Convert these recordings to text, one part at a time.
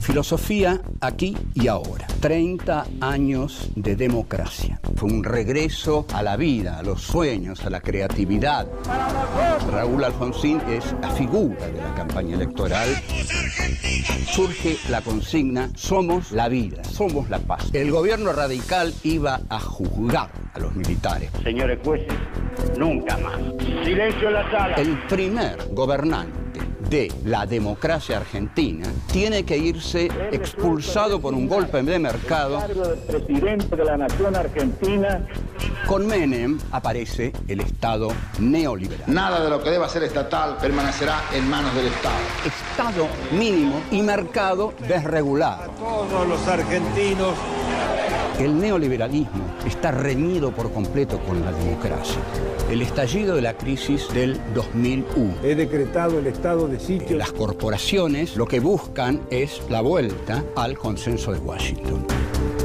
Filosofía aquí y ahora. 30 años de democracia. Fue un regreso a la vida, a los sueños, a la creatividad. Raúl Alfonsín es la figura de la campaña electoral. Surge la consigna: somos la vida, somos la paz. El gobierno radical iba a juzgar a los militares. Señores jueces, nunca más. Silencio en la sala. El primer gobernante de la democracia argentina tiene que irse expulsado por un golpe de mercado. Cargo del presidente de la nación argentina. Con Menem aparece el Estado neoliberal. Nada de lo que deba ser estatal permanecerá en manos del Estado. Estado mínimo y mercado desregulado. A todos los argentinos. El neoliberalismo está reñido por completo con la democracia. El estallido de la crisis del 2001. He decretado el estado de sitio. Las corporaciones lo que buscan es la vuelta al consenso de Washington.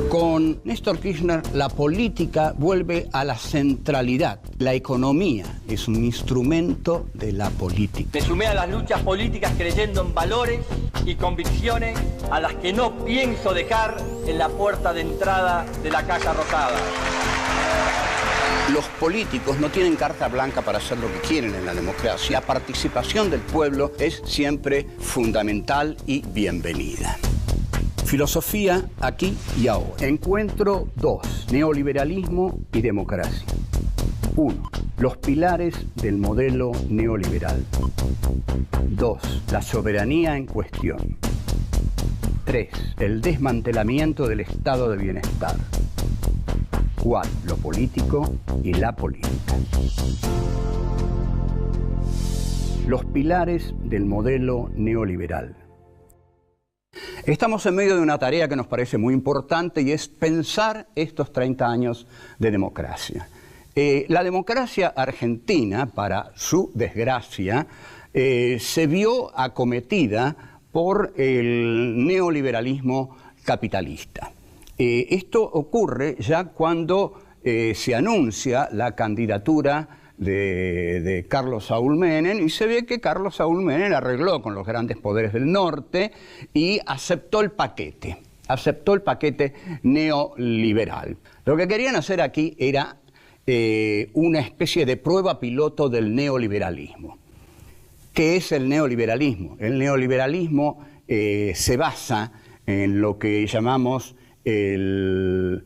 Con Néstor Kirchner, la política vuelve a la centralidad. La economía es un instrumento de la política. Me sumé a las luchas políticas creyendo en valores y convicciones a las que no pienso dejar en la puerta de entrada de la Casa Rosada. Los políticos no tienen carta blanca para hacer lo que quieren en la democracia. La participación del pueblo es siempre fundamental y bienvenida. Filosofía aquí y ahora. Encuentro 2. Neoliberalismo y democracia. 1. Los pilares del modelo neoliberal. 2. La soberanía en cuestión. 3. El desmantelamiento del estado de bienestar. 4. Lo político y la política. Los pilares del modelo neoliberal. Estamos en medio de una tarea que nos parece muy importante y es pensar estos 30 años de democracia. La democracia argentina, para su desgracia, se vio acometida por el neoliberalismo capitalista. Esto ocurre ya cuando se anuncia la candidatura de Carlos Saúl Menem, y se ve que Carlos Saúl Menem arregló con los grandes poderes del norte y aceptó el paquete neoliberal. Lo que querían hacer aquí era una especie de prueba piloto del neoliberalismo. ¿Qué es el neoliberalismo? El neoliberalismo se basa en lo que llamamos el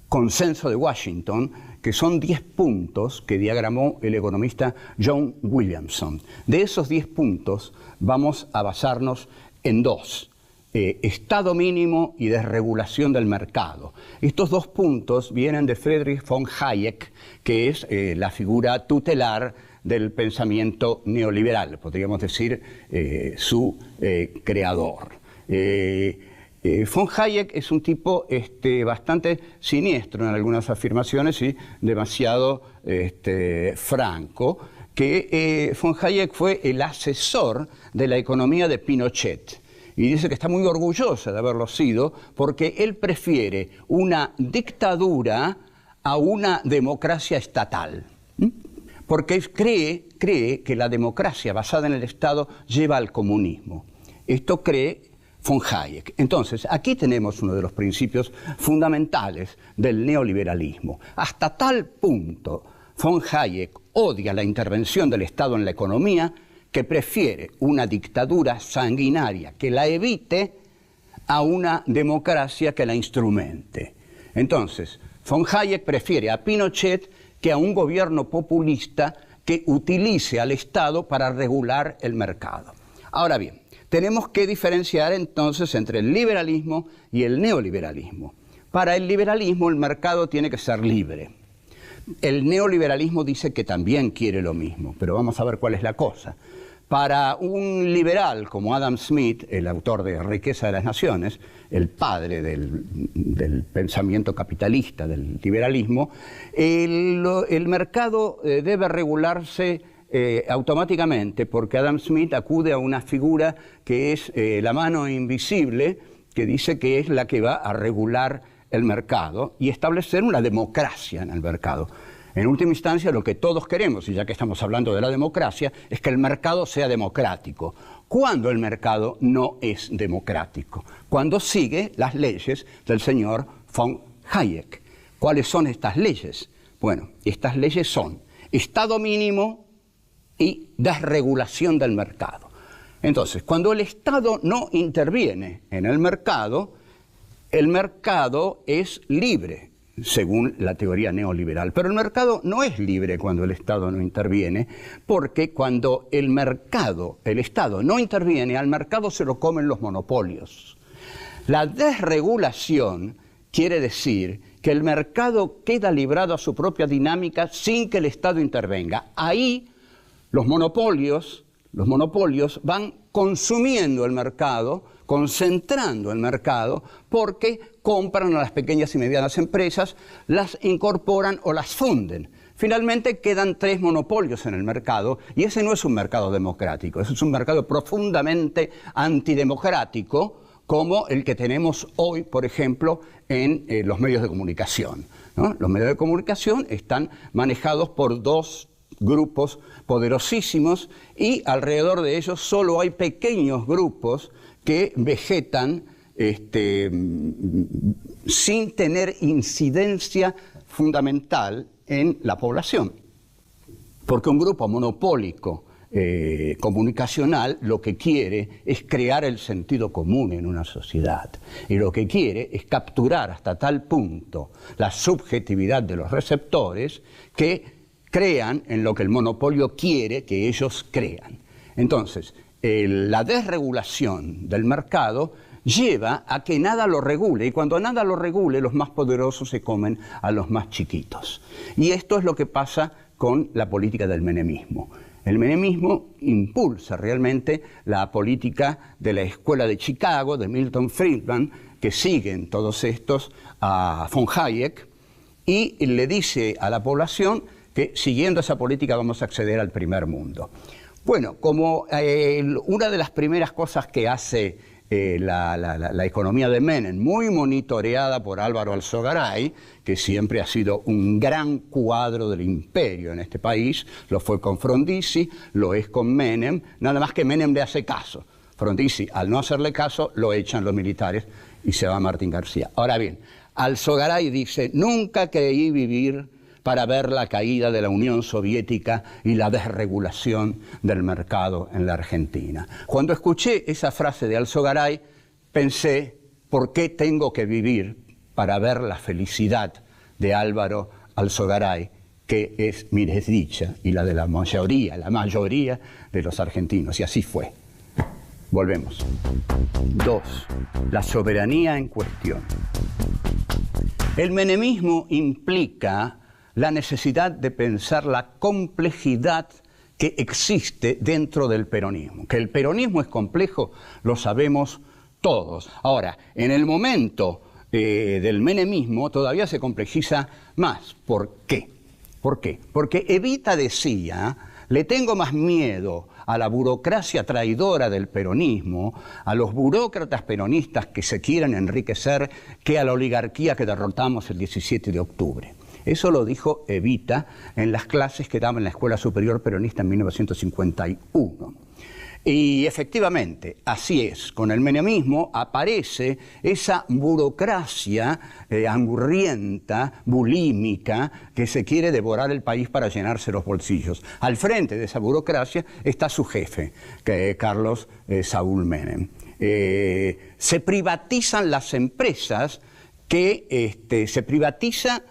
consenso de Washington, que son 10 puntos que diagramó el economista John Williamson. De esos 10 puntos vamos a basarnos en 2. Estado mínimo y desregulación del mercado. Estos 2 puntos vienen de Friedrich von Hayek, que es la figura tutelar del pensamiento neoliberal, podríamos decir su creador. Von Hayek es un tipo bastante siniestro en algunas afirmaciones y demasiado franco, que von Hayek fue el asesor de la economía de Pinochet. Y dice que está muy orgulloso de haberlo sido porque él prefiere una dictadura a una democracia estatal. Porque cree que la democracia basada en el Estado lleva al comunismo. Esto cree von Hayek. Entonces, aquí tenemos uno de los principios fundamentales del neoliberalismo. Hasta tal punto, von Hayek odia la intervención del Estado en la economía que prefiere una dictadura sanguinaria que la evite a una democracia que la instrumente. Entonces, von Hayek prefiere a Pinochet que a un gobierno populista que utilice al Estado para regular el mercado. Ahora bien, tenemos que diferenciar entonces entre el liberalismo y el neoliberalismo. Para el liberalismo el mercado tiene que ser libre. El neoliberalismo dice que también quiere lo mismo, pero vamos a ver cuál es la cosa. Para un liberal como Adam Smith, el autor de Riqueza de las Naciones, el padre del pensamiento capitalista, del liberalismo, el mercado debe regularse automáticamente, porque Adam Smith acude a una figura que es la mano invisible, que dice que es la que va a regular el mercado y establecer una democracia en el mercado. En última instancia, lo que todos queremos, y ya que estamos hablando de la democracia, es que el mercado sea democrático. ¿Cuándo el mercado no es democrático? Cuando sigue las leyes del señor von Hayek. ¿Cuáles son estas leyes? Bueno, estas leyes son Estado mínimo y desregulación del mercado. Entonces, cuando el Estado no interviene en el mercado es libre, según la teoría neoliberal. Pero el mercado no es libre cuando el Estado no interviene, porque cuando el Estado no interviene, al mercado se lo comen los monopolios. La desregulación quiere decir que el mercado queda librado a su propia dinámica sin que el Estado intervenga. Ahí los monopolios van consumiendo el mercado, concentrando el mercado, porque compran a las pequeñas y medianas empresas, las incorporan o las funden. Finalmente quedan 3 monopolios en el mercado, y ese no es un mercado democrático, ese es un mercado profundamente antidemocrático, como el que tenemos hoy, por ejemplo, en los medios de comunicación, ¿no? Los medios de comunicación están manejados por 2 grupos poderosísimos y alrededor de ellos solo hay pequeños grupos que vegetan sin tener incidencia fundamental en la población. Porque un grupo monopólico comunicacional lo que quiere es crear el sentido común en una sociedad. Y lo que quiere es capturar hasta tal punto la subjetividad de los receptores que crean en lo que el monopolio quiere que ellos crean. Entonces, la desregulación del mercado lleva a que nada lo regule, y cuando nada lo regule, los más poderosos se comen a los más chiquitos. Y esto es lo que pasa con la política del menemismo. El menemismo impulsa realmente la política de la Escuela de Chicago, de Milton Friedman, que siguen todos estos a von Hayek, y le dice a la población que siguiendo esa política vamos a acceder al primer mundo. Bueno, como una de las primeras cosas que hace la economía de Menem, muy monitoreada por Álvaro Alzogaray, que siempre ha sido un gran cuadro del imperio en este país, lo fue con Frondizi, lo es con Menem, nada más que Menem le hace caso. Frondizi, al no hacerle caso, lo echan los militares y se va Martín García. Ahora bien, Alzogaray dice, nunca creí vivir para ver la caída de la Unión Soviética y la desregulación del mercado en la Argentina. Cuando escuché esa frase de Alzogaray, pensé, ¿por qué tengo que vivir para ver la felicidad de Álvaro Alzogaray, que es mi desdicha y la de la mayoría de los argentinos? Y así fue. Volvemos. 2. La soberanía en cuestión. El menemismo implica la necesidad de pensar la complejidad que existe dentro del peronismo. Que el peronismo es complejo, lo sabemos todos. Ahora, en el momento del menemismo todavía se complejiza más. ¿Por qué? ¿Por qué? Porque Evita decía, le tengo más miedo a la burocracia traidora del peronismo, a los burócratas peronistas que se quieren enriquecer, que a la oligarquía que derrotamos el 17 de octubre. Eso lo dijo Evita en las clases que daba en la Escuela Superior Peronista en 1951. Y efectivamente, así es, con el menemismo aparece esa burocracia angurrienta, bulímica, que se quiere devorar el país para llenarse los bolsillos. Al frente de esa burocracia está su jefe, que es Carlos Saúl Menem. Se privatizan las empresas, se privatiza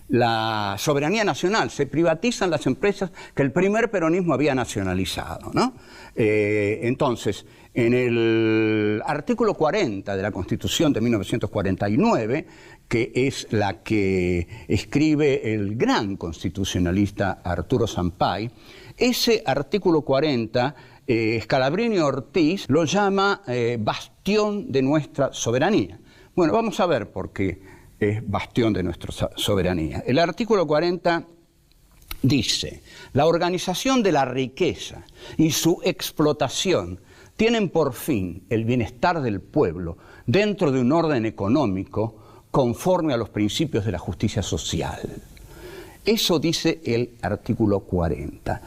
la soberanía nacional, se privatizan las empresas que el primer peronismo había nacionalizado, ¿no? Entonces, en el artículo 40 de la Constitución de 1949, que es la que escribe el gran constitucionalista Arturo Sampay, ese artículo 40, Scalabrini Ortiz lo llama bastión de nuestra soberanía. Bueno, vamos a ver por qué es bastión de nuestra soberanía. El artículo 40 dice, la organización de la riqueza y su explotación tienen por fin el bienestar del pueblo dentro de un orden económico conforme a los principios de la justicia social. Eso dice el artículo 40.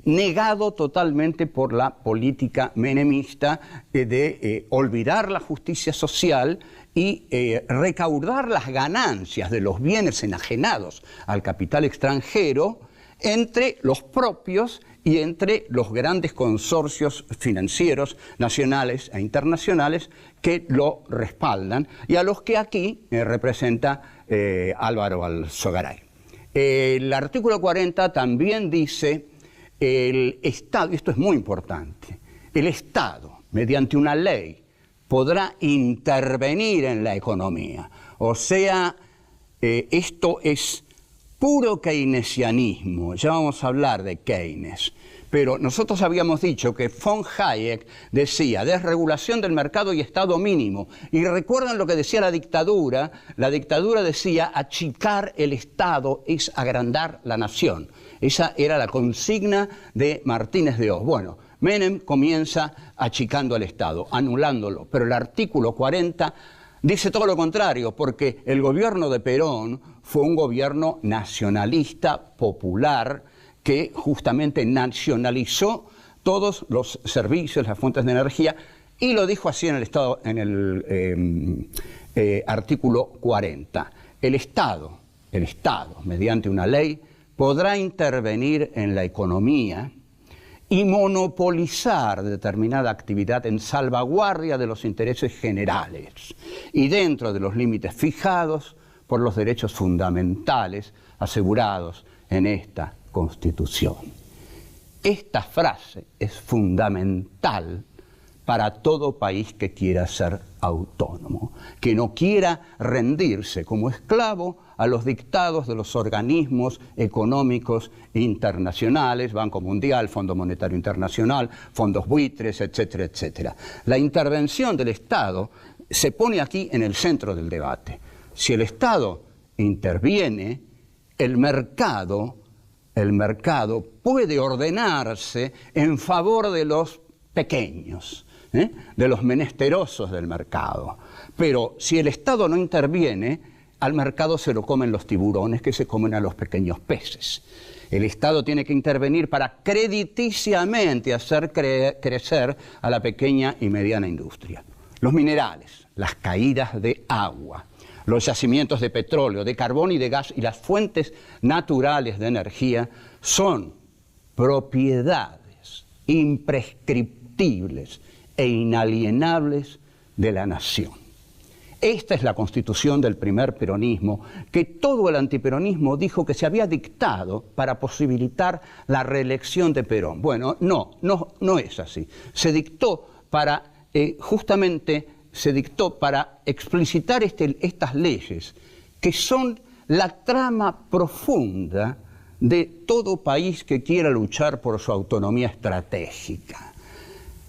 Negado totalmente por la política menemista de olvidar la justicia social y recaudar las ganancias de los bienes enajenados al capital extranjero entre los propios y entre los grandes consorcios financieros nacionales e internacionales que lo respaldan y a los que aquí representa Álvaro Alzogaray. El artículo 40 también dice el Estado, y esto es muy importante, el Estado, mediante una ley, podrá intervenir en la economía. O sea, esto es puro keynesianismo. Ya vamos a hablar de Keynes. Pero nosotros habíamos dicho que von Hayek decía desregulación del mercado y Estado mínimo. Y recuerdan lo que decía la dictadura. La dictadura decía achicar el Estado es agrandar la nación. Esa era la consigna de Martínez de Oz. Bueno, Menem comienza achicando al Estado, anulándolo. Pero el artículo 40 dice todo lo contrario, porque el gobierno de Perón fue un gobierno nacionalista, popular, que justamente nacionalizó todos los servicios, las fuentes de energía, y lo dijo así en el Estado, en el artículo 40. El Estado, mediante una ley, podrá intervenir en la economía y monopolizar determinada actividad en salvaguardia de los intereses generales y dentro de los límites fijados por los derechos fundamentales asegurados en esta Constitución. Esta frase es fundamental para todo país que quiera ser autónomo, que no quiera rendirse como esclavo a los dictados de los organismos económicos internacionales, Banco Mundial, Fondo Monetario Internacional, fondos buitres, etcétera, etcétera. La intervención del Estado se pone aquí en el centro del debate. Si el Estado interviene, el mercado puede ordenarse en favor de los pequeños, de los menesterosos del mercado. Pero si el Estado no interviene, al mercado se lo comen los tiburones que se comen a los pequeños peces. El Estado tiene que intervenir para crediticiamente hacer crecer a la pequeña y mediana industria. Los minerales, las caídas de agua, los yacimientos de petróleo, de carbón y de gas y las fuentes naturales de energía son propiedades imprescriptibles e inalienables de la nación. Esta es la constitución del primer peronismo, que todo el antiperonismo dijo que se había dictado para posibilitar la reelección de Perón. Bueno, no es así. Se dictó para, para explicitar estas leyes, que son la trama profunda de todo país que quiera luchar por su autonomía estratégica.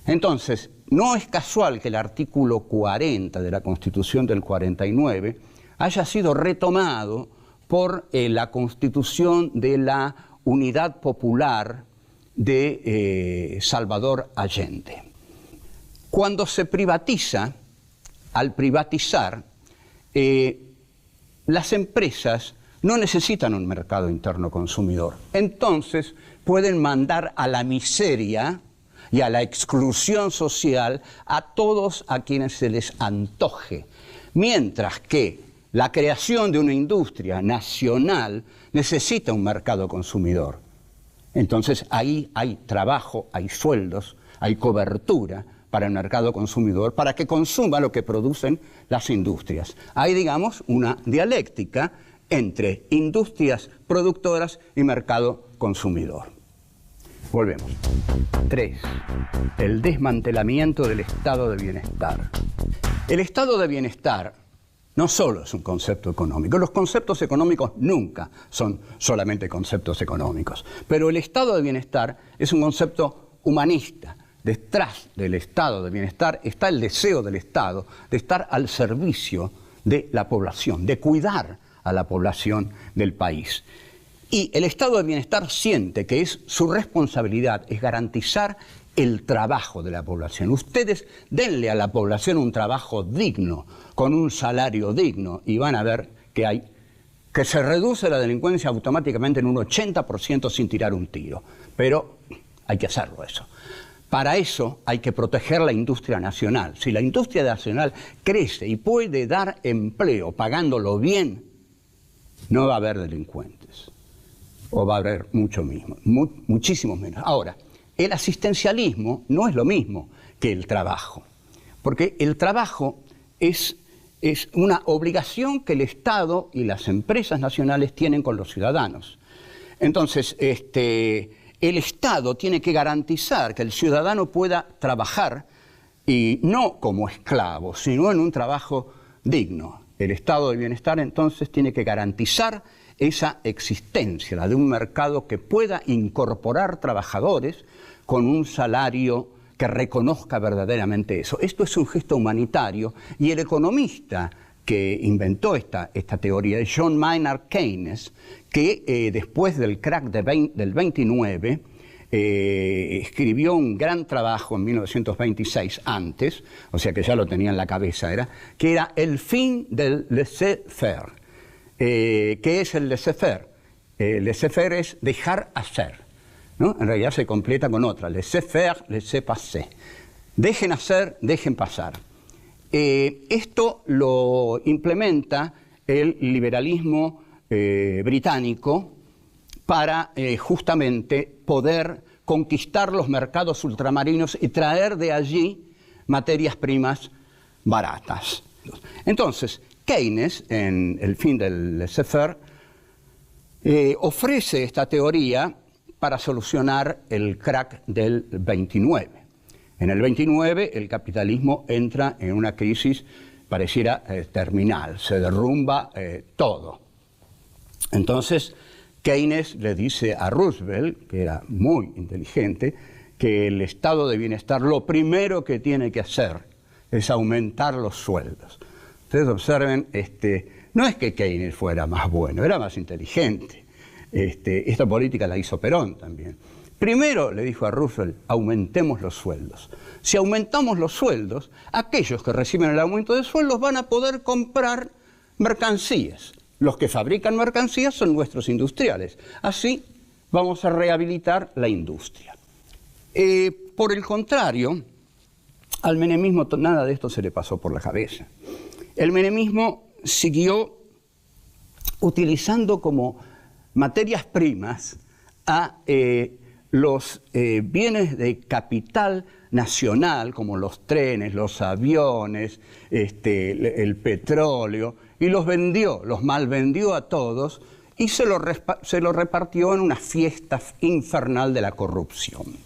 Entonces, no es casual que el artículo 40 de la Constitución del 49 haya sido retomado por la Constitución de la Unidad Popular de Salvador Allende. Cuando se privatiza, al privatizar, las empresas no necesitan un mercado interno consumidor. Entonces pueden mandar a la miseria y a la exclusión social a todos a quienes se les antoje. Mientras que la creación de una industria nacional necesita un mercado consumidor. Entonces ahí hay trabajo, hay sueldos, hay cobertura para el mercado consumidor, para que consuma lo que producen las industrias. Hay, digamos, una dialéctica entre industrias productoras y mercado consumidor. Volvemos. 3. El desmantelamiento del estado de bienestar. El estado de bienestar no solo es un concepto económico. Los conceptos económicos nunca son solamente conceptos económicos. Pero el estado de bienestar es un concepto humanista. Detrás del estado de bienestar está el deseo del Estado de estar al servicio de la población, de cuidar a la población del país. Y el estado de bienestar siente que es su responsabilidad, es garantizar el trabajo de la población. Ustedes denle a la población un trabajo digno, con un salario digno, y van a ver que hay que se reduce la delincuencia automáticamente en un 80% sin tirar un tiro. Pero hay que hacerlo eso. Para eso hay que proteger la industria nacional. Si la industria nacional crece y puede dar empleo pagándolo bien, no va a haber delincuentes. O va a haber muchísimos menos. Ahora, el asistencialismo no es lo mismo que el trabajo. Porque el trabajo es una obligación que el Estado y las empresas nacionales tienen con los ciudadanos. Entonces, el Estado tiene que garantizar que el ciudadano pueda trabajar, y no como esclavo, sino en un trabajo digno. El estado de bienestar entonces tiene que garantizar esa existencia, la de un mercado que pueda incorporar trabajadores con un salario que reconozca verdaderamente eso. Esto es un gesto humanitario, y el economista que inventó esta teoría es John Maynard Keynes, que después del crack del 29 escribió un gran trabajo en 1926 antes, o sea que ya lo tenía en la cabeza, que era el fin del laissez-faire. ¿Qué es el laissez-faire? Laissez-faire es dejar hacer, ¿no? En realidad se completa con otra, laissez-faire, laissez-passer. Dejen hacer, dejen pasar. Esto lo implementa el liberalismo británico para justamente poder conquistar los mercados ultramarinos y traer de allí materias primas baratas. Entonces, Keynes, en El fin del laissez-faire, ofrece esta teoría para solucionar el crack del 29. En el 29 el capitalismo entra en una crisis pareciera terminal, se derrumba todo. Entonces Keynes le dice a Roosevelt, que era muy inteligente, que el estado de bienestar lo primero que tiene que hacer es aumentar los sueldos. Ustedes observen, no es que Keynes fuera más bueno, era más inteligente. Esta política la hizo Perón también. Primero le dijo a Roosevelt, aumentemos los sueldos. Si aumentamos los sueldos, aquellos que reciben el aumento de sueldos van a poder comprar mercancías. Los que fabrican mercancías son nuestros industriales. Así vamos a rehabilitar la industria. Por el contrario, al menemismo nada de esto se le pasó por la cabeza. El menemismo siguió utilizando como materias primas a los bienes de capital nacional, como los trenes, los aviones, el petróleo, y los malvendió a todos, y se lo repartió en una fiesta infernal de la corrupción.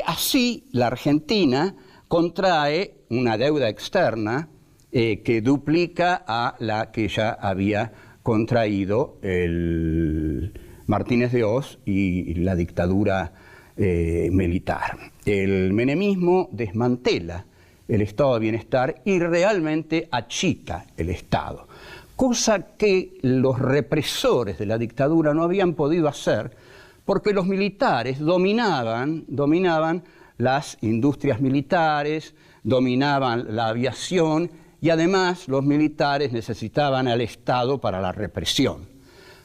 Así, la Argentina contrae una deuda externa que duplica a la que ya había contraído el Martínez de Oz y la dictadura militar. El menemismo desmantela el estado de bienestar y realmente achica el Estado, cosa que los represores de la dictadura no habían podido hacer porque los militares dominaban las industrias militares, dominaban la aviación, y además los militares necesitaban al Estado para la represión.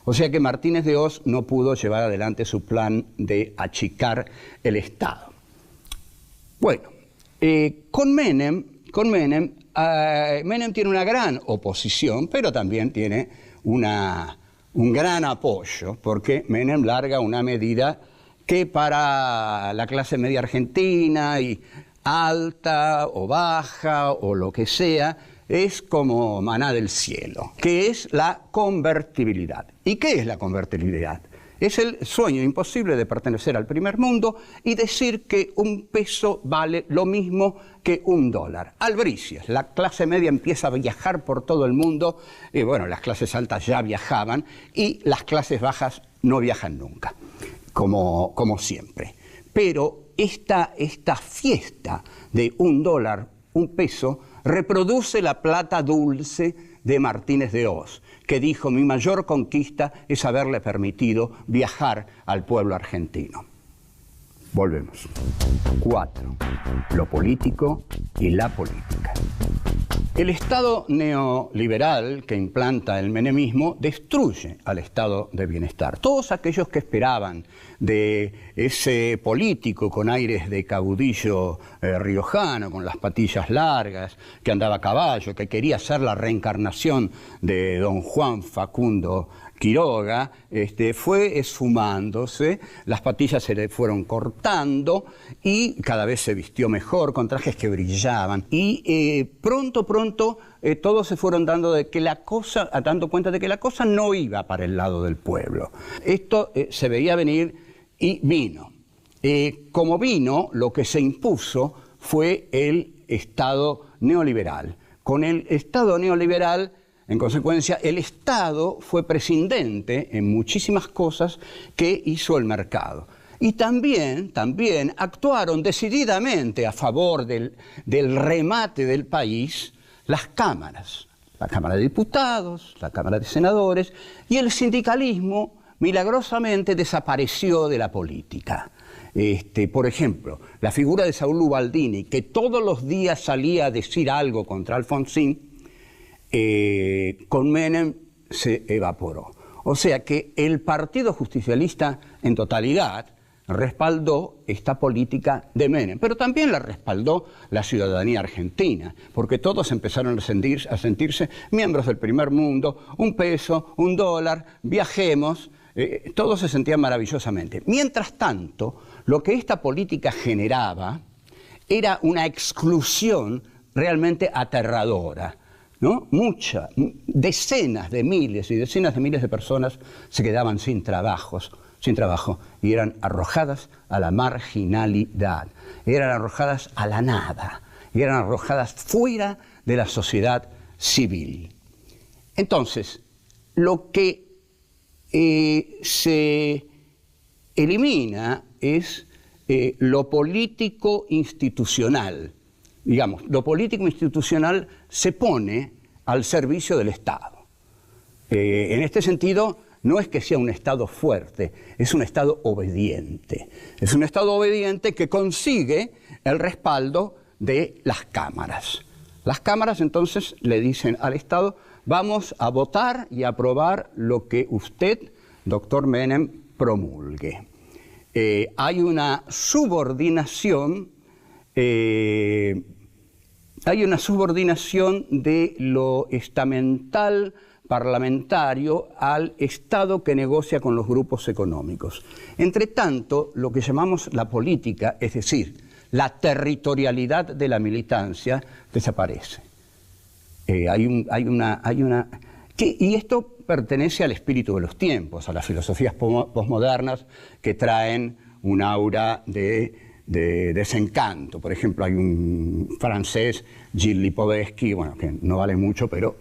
O sea que Martínez de Oz no pudo llevar adelante su plan de achicar el Estado. Bueno, con Menem tiene una gran oposición, pero también tiene un gran apoyo, porque Menem larga una medida que para la clase media argentina y alta o baja o lo que sea, es como maná del cielo, que es la convertibilidad. ¿Y qué es la convertibilidad? Es el sueño imposible de pertenecer al primer mundo y decir que un peso vale lo mismo que $1. Albricias, la clase media empieza a viajar por todo el mundo, y bueno, las clases altas ya viajaban, y las clases bajas no viajan nunca, como siempre. Pero esta fiesta de $1, un peso, reproduce la plata dulce de Martínez de Oz, que dijo: mi mayor conquista es haberle permitido viajar al pueblo argentino. Volvemos. 4. Lo político y la política. El Estado neoliberal que implanta el menemismo destruye al estado de bienestar. Todos aquellos que esperaban de ese político con aires de caudillo riojano, con las patillas largas, que andaba a caballo, que quería ser la reencarnación de don Juan Facundo Quiroga, fue esfumándose, las patillas se le fueron cortando y cada vez se vistió mejor, con trajes que brillaban. Y pronto todos se fueron dando cuenta de que la cosa no iba para el lado del pueblo. Esto se veía venir y vino. Como vino, lo que se impuso fue el Estado neoliberal. Con el Estado neoliberal, en consecuencia, el Estado fue prescindente en muchísimas cosas que hizo el mercado. Y también actuaron decididamente a favor del remate del país las cámaras, la Cámara de Diputados, la Cámara de Senadores, y el sindicalismo milagrosamente desapareció de la política. Por ejemplo, la figura de Saúl Ubaldini, que todos los días salía a decir algo contra Alfonsín, con Menem se evaporó. O sea que el Partido Justicialista en totalidad respaldó esta política de Menem, pero también la respaldó la ciudadanía argentina, porque todos empezaron a sentirse miembros del primer mundo, un peso, un dólar, viajemos, todos se sentían maravillosamente. Mientras tanto, lo que esta política generaba era una exclusión realmente aterradora, ¿no? Decenas de miles y decenas de miles de personas se quedaban sin trabajo y eran arrojadas a la marginalidad, eran arrojadas a la nada, eran arrojadas fuera de la sociedad civil. Entonces, lo que se elimina es lo político institucional. Digamos, lo político institucional se pone al servicio del Estado. En este sentido, no es que sea un Estado fuerte, es un Estado obediente. Es un Estado obediente que consigue el respaldo de las cámaras. Las cámaras entonces le dicen al Estado: vamos a votar y aprobar lo que usted, doctor Menem, promulgue. Hay una subordinación de lo estamental parlamentario al Estado que negocia con los grupos económicos. Entre tanto, lo que llamamos la política, es decir, la territorialidad de la militancia, desaparece. Y esto pertenece al espíritu de los tiempos, a las filosofías posmodernas que traen un aura de desencanto. Por ejemplo, hay un francés, Gilles Lipovetsky, bueno, que no vale mucho, pero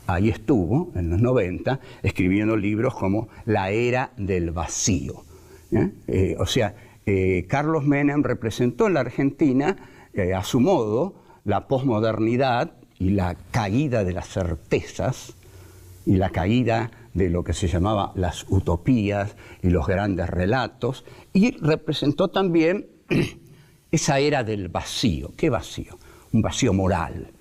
ahí estuvo, en los 90, escribiendo libros como La era del vacío. Carlos Menem representó en la Argentina, a su modo, la posmodernidad y la caída de las certezas y la caída de lo que se llamaba las utopías y los grandes relatos, y representó también esa era del vacío. ¿Qué vacío? Un vacío moral.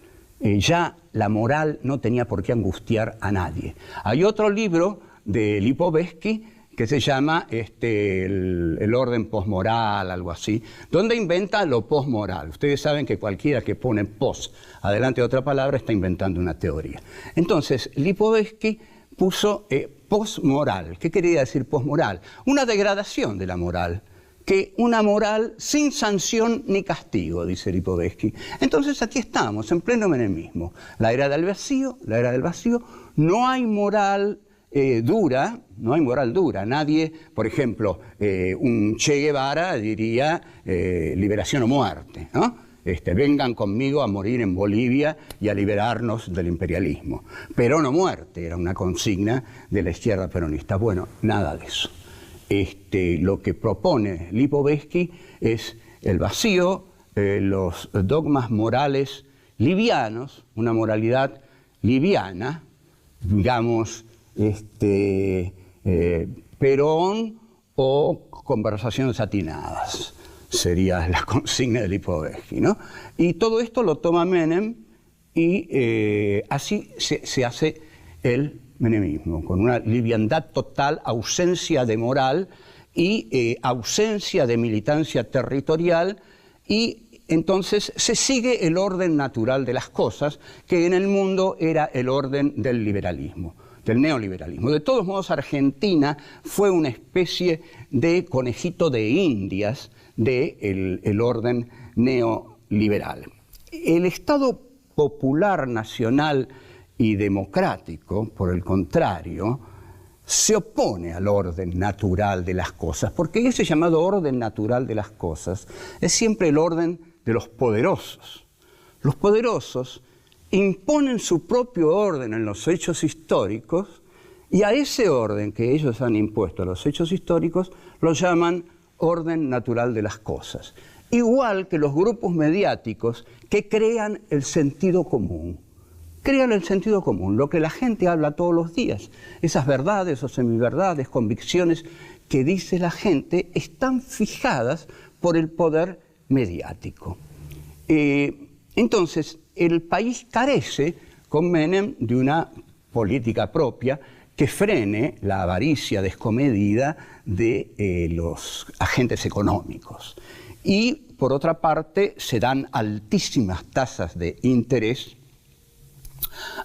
Ya la moral no tenía por qué angustiar a nadie. Hay otro libro de Lipovetsky que se llama el orden posmoral, algo así, donde inventa lo posmoral. Ustedes saben que cualquiera que pone pos adelante de otra palabra está inventando una teoría. Entonces, Lipovetsky puso posmoral. ¿Qué quería decir posmoral? Una degradación de la moral. Que una moral sin sanción ni castigo, dice Lipovetsky. Entonces aquí estamos, en pleno menemismo. La era del vacío, no hay moral dura, Nadie, por ejemplo, un Che Guevara diría liberación o muerte, ¿no? Vengan conmigo a morir en Bolivia y a liberarnos del imperialismo. Perón o muerte era una consigna de la izquierda peronista. Bueno, nada de eso. Lo que propone Lipovetsky es el vacío, los dogmas morales livianos, una moralidad liviana, digamos, Perón o conversaciones atinadas, sería la consigna de Lipovetsky, ¿no? Y todo esto lo toma Menem y así se hace el menemismo, con una liviandad total, ausencia de moral y ausencia de militancia territorial, y entonces se sigue el orden natural de las cosas, que en el mundo era el orden del liberalismo, del neoliberalismo. De todos modos, Argentina fue una especie de conejito de indias del orden neoliberal. El Estado popular, nacional y democrático, por el contrario, se opone al orden natural de las cosas, porque ese llamado orden natural de las cosas es siempre el orden de los poderosos. Los poderosos imponen su propio orden en los hechos históricos, y a ese orden que ellos han impuesto a los hechos históricos lo llaman orden natural de las cosas. Igual que los grupos mediáticos que crean el sentido común. Crean el sentido común, lo que la gente habla todos los días. Esas verdades o semiverdades, convicciones que dice la gente, están fijadas por el poder mediático. Entonces, el país carece, con Menem, de una política propia que frene la avaricia descomedida de los agentes económicos. Y, por otra parte, se dan altísimas tasas de interés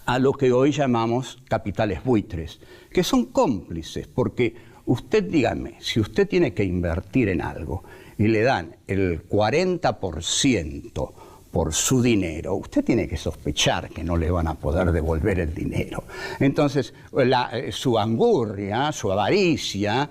a lo que hoy llamamos capitales buitres, que son cómplices, porque usted, dígame, si usted tiene que invertir en algo y le dan el 40% por su dinero, usted tiene que sospechar que no le van a poder devolver el dinero. Entonces, su angurria, su avaricia,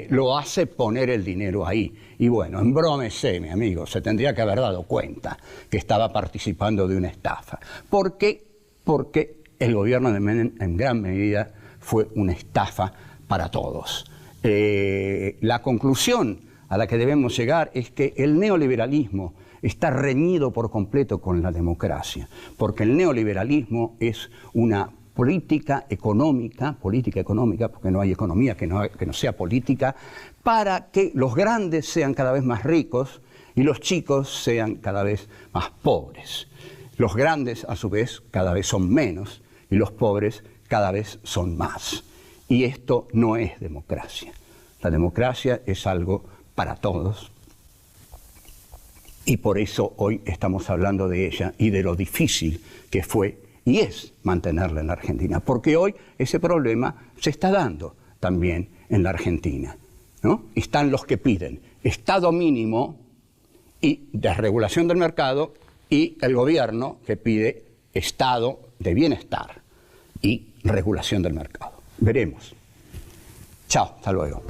lo hace poner el dinero ahí. Y bueno, embrómese, mi amigo, se tendría que haber dado cuenta que estaba participando de una estafa. ¿Por qué? Porque el gobierno de Menem en gran medida fue una estafa para todos. La conclusión a la que debemos llegar es que el neoliberalismo está reñido por completo con la democracia, porque el neoliberalismo es una política económica, porque no hay economía que no sea política, para que los grandes sean cada vez más ricos y los chicos sean cada vez más pobres. Los grandes, a su vez, cada vez son menos y los pobres cada vez son más. Y esto no es democracia. La democracia es algo para todos. Y por eso hoy estamos hablando de ella y de lo difícil que fue y es mantenerla en la Argentina. Porque hoy ese problema se está dando también en la Argentina, ¿no? Están los que piden Estado mínimo y desregulación del mercado, y el gobierno que pide estado de bienestar y regulación del mercado. Veremos. Chao, hasta luego.